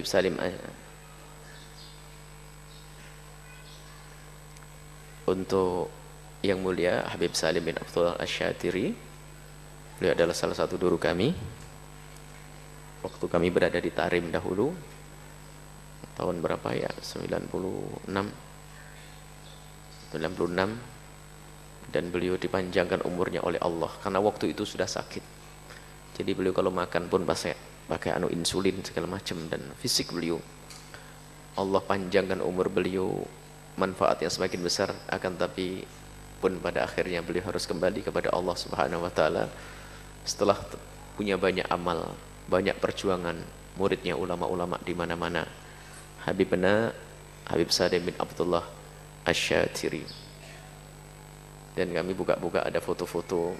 Salim untuk yang mulia Habib Salim bin Abdullah Asy-Syatiri. Beliau adalah salah satu guru kami waktu kami berada di Tarim dahulu, tahun berapa ya, 96, dan beliau dipanjangkan umurnya oleh Allah karena waktu itu sudah sakit. Jadi beliau kalau makan pun pakai insulin segala macam, dan fisik beliau Allah panjangkan umur beliau, manfaatnya semakin besar. Akan tapi pun pada akhirnya beliau harus kembali kepada Allah Subhanahu wa taala setelah punya banyak amal, banyak perjuangan, muridnya ulama-ulama di mana-mana. Habib Salim bin Abdullah Asy-Syatiri. Dan kami buka-buka ada foto-foto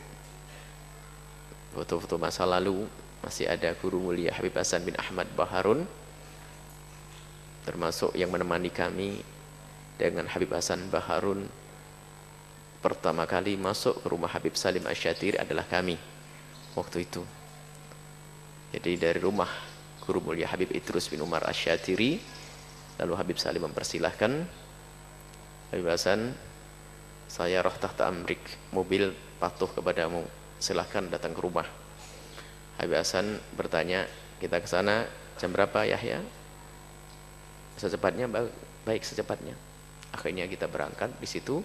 masa lalu, masih ada guru mulia Habib Hasan bin Ahmad Baharun, termasuk yang menemani kami dengan Habib Hasan Baharun. Pertama kali masuk ke rumah Habib Salim Asy-Syatiri adalah kami waktu itu. Jadi dari rumah guru mulia Habib Idrus bin Umar Asy-Syatiri, lalu Habib Salim mempersilahkan, Habib Hasan, saya roh tahta amrik, mobil patuh kepadamu, silahkan datang ke rumah. Habib Hasan bertanya, kita ke sana jam berapa Yahya? Secepatnya, baik secepatnya. Akhirnya kita berangkat di situ.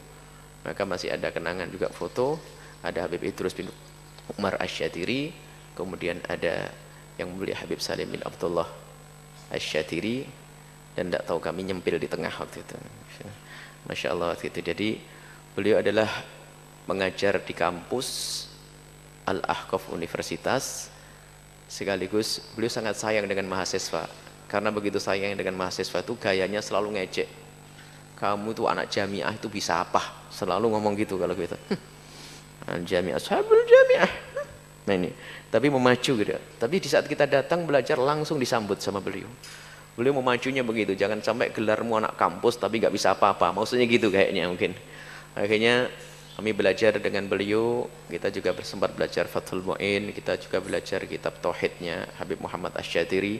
Maka masih ada kenangan juga foto, ada Habib Idrus bin Umar Asy-Syatiri, kemudian ada yang mulia Habib Salim bin Abdullah Asy-Syatiri, dan tidak tahu kami nyempil di tengah waktu itu. Masya Allah waktu itu. Jadi beliau adalah mengajar di kampus Al-Ahqaf Universitas, sekaligus beliau sangat sayang dengan mahasiswa. Karena begitu sayang dengan mahasiswa itu gayanya selalu ngejek, kamu tuh anak jamiah itu bisa apa? Selalu ngomong gitu kalau gitu. Jamiah, ashabul jamiah. Nah ini, tapi memacu gitu. Tapi di saat kita datang belajar langsung disambut sama beliau. Beliau memacunya begitu, jangan sampai gelarmu anak kampus tapi nggak bisa apa-apa. Maksudnya gitu kayaknya mungkin. Akhirnya kami belajar dengan beliau, kita juga sempat belajar Fathul Mu'in, kita juga belajar kitab Tauhidnya Habib Muhammad Asy-Syatiri,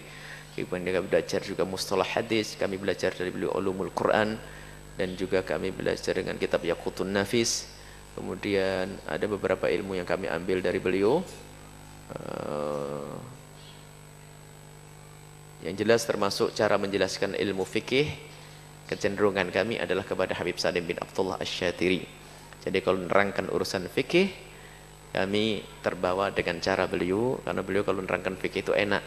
kita belajar juga Mustalah Hadis, kami belajar dari beliau Ulumul Quran, dan juga kami belajar dengan kitab Yaqutun Nafis. Kemudian ada beberapa ilmu yang kami ambil dari beliau, yang jelas termasuk cara menjelaskan ilmu fikih. Kecenderungan kami adalah kepada Habib Salim bin Abdullah Asy-Syatiri. Jadi kalau menerangkan urusan fikih, kami terbawa dengan cara beliau, karena beliau kalau menerangkan fikih itu enak.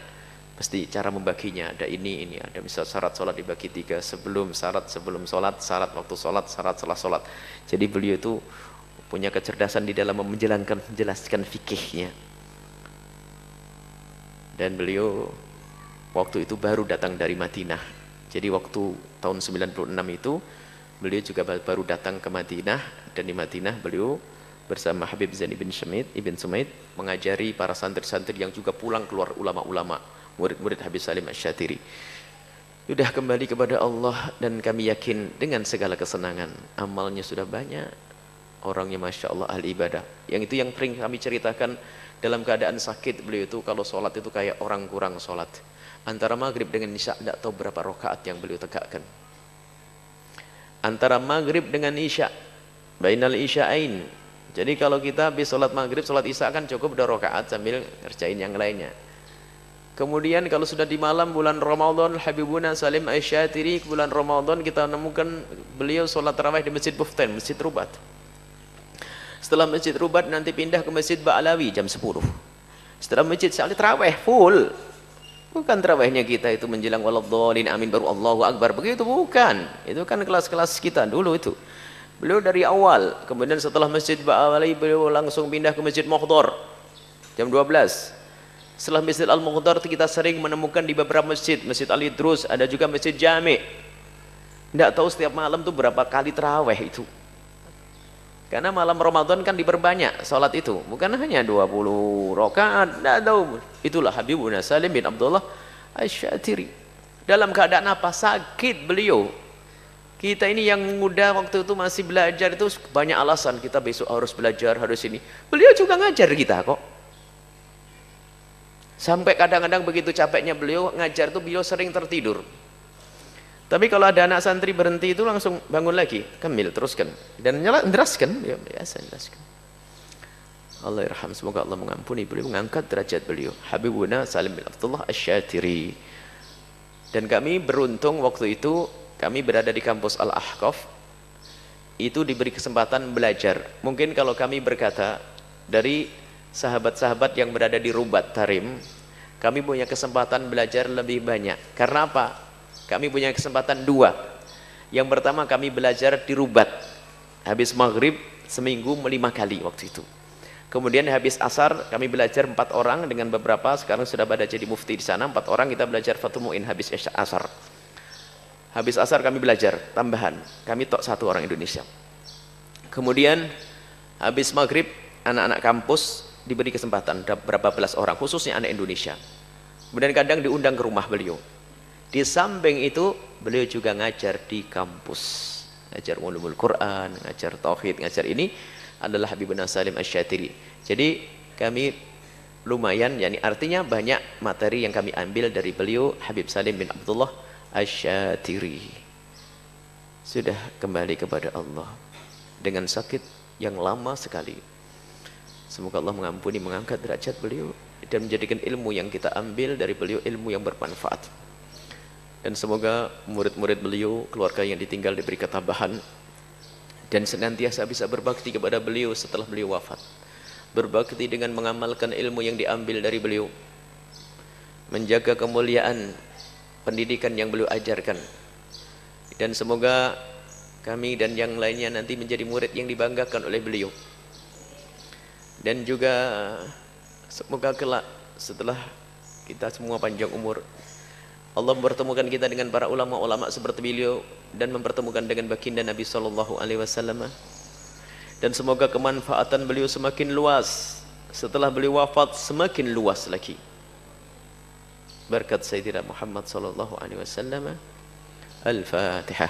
Pasti cara membaginya, ada ini, ada misal syarat sholat dibagi 3, syarat sebelum sholat, syarat waktu sholat, syarat setelah sholat. Jadi beliau itu punya kecerdasan di dalam menjelaskan fikihnya. Dan beliau waktu itu baru datang dari Madinah. Jadi waktu tahun 96 itu beliau juga baru datang ke Madinah, dan di Madinah beliau bersama Habib Zain ibn Sumaid mengajari para santri-santri yang juga pulang keluar ulama-ulama, murid-murid Habib Salim Asy-Syatiri. Sudah kembali kepada Allah, dan kami yakin dengan segala kesenangan, amalnya sudah banyak, orangnya Masya Allah ahli ibadah. Yang itu yang sering kami ceritakan, dalam keadaan sakit beliau itu kalau sholat itu kayak orang kurang sholat. Antara maghrib dengan isya tidak tahu berapa rakaat yang beliau tegakkan. Antara maghrib dengan isya, bainal isya'ain. Jadi kalau kita habis sholat maghrib, sholat isya kan cukup 2 rakaat sambil ngerjain yang lainnya. Kemudian kalau sudah di malam bulan Ramadan, Habibuna Salim Asy-Syatiri, bulan Ramadan kita menemukan beliau sholat tarawih di Masjid Buftain, Masjid Rubat. Setelah Masjid Rubat nanti pindah ke Masjid Ba'alawi jam 10. Setelah Masjid Syali tarawih full. Bukan tarawihnya kita itu menjelang waladhdallin amin baru Allahu Akbar, begitu bukan. Itu kan kelas-kelas kita dulu itu. Beliau dari awal, kemudian setelah Masjid Ba'alawi beliau langsung pindah ke Masjid Mukhdar jam 12. Setelah Masjid Al-Mukhdar kita sering menemukan di beberapa masjid, Masjid Al-Idrus, ada juga Masjid Jami'. Tidak tahu setiap malam tuh berapa kali tarawih itu. Karena malam Ramadan kan diperbanyak salat itu, bukan hanya 20 rakaat, tidak tahu. Itulah Habibuna Salim bin Abdullah Asy-Syatiri. Dalam keadaan apa? Sakit beliau. Kita ini yang muda waktu itu masih belajar itu banyak alasan, kita besok harus belajar, harus ini. Beliau juga ngajar kita kok. Sampai kadang-kadang begitu capeknya beliau ngajar tuh beliau sering tertidur. Tapi kalau ada anak santri berhenti itu langsung bangun lagi, kamil teruskan dan jelaskan, ya biasa jelaskan. Allah irham, semoga Allah mengampuni beliau, mengangkat derajat beliau. Habibuna Salim bin Abdullah Asy-Syatiri. Dan kami beruntung waktu itu kami berada di kampus Al-Ahqaf, itu diberi kesempatan belajar. Mungkin kalau kami berkata dari sahabat-sahabat yang berada di Rubat Tarim, kami punya kesempatan belajar lebih banyak. Karena apa? Kami punya kesempatan dua. Yang pertama kami belajar di Rubat, habis maghrib seminggu 5 kali waktu itu. Kemudian habis asar kami belajar 4 orang dengan beberapa, sekarang sudah pada jadi mufti di sana, 4 orang kita belajar Fathul Mu'in habis asar. Habis asar kami belajar tambahan, kami tok 1 orang Indonesia. Kemudian habis maghrib anak-anak kampus diberi kesempatan berapa belas orang, khususnya anak Indonesia. Kemudian kadang diundang ke rumah beliau. Di samping itu beliau juga ngajar di kampus, ngajar ulumul Quran, ngajar tauhid, ngajar ini adalah Habibuna Salim Asy-Syatiri. Jadi kami lumayan, yani artinya banyak materi yang kami ambil dari beliau Habib Salim bin Abdullah Asy-Syatiri. Sudah kembali kepada Allah dengan sakit yang lama sekali. Semoga Allah mengampuni, mengangkat derajat beliau dan menjadikan ilmu yang kita ambil dari beliau ilmu yang bermanfaat. Dan semoga murid-murid beliau, keluarga yang ditinggal diberi ketabahan dan senantiasa bisa berbakti kepada beliau setelah beliau wafat. Berbakti dengan mengamalkan ilmu yang diambil dari beliau, menjaga kemuliaan pendidikan yang beliau ajarkan. Dan semoga kami dan yang lainnya nanti menjadi murid yang dibanggakan oleh beliau. Dan juga semoga kelak setelah kita semua panjang umur, Allah mempertemukan kita dengan para ulama-ulama seperti beliau dan mempertemukan dengan baginda Nabi sallallahu alaihi wasallam. Dan semoga kemanfaatan beliau semakin luas setelah beliau wafat, semakin luas lagi. Berkat Sayyidina Muhammad sallallahu alaihi wasallam. Al-Fatihah.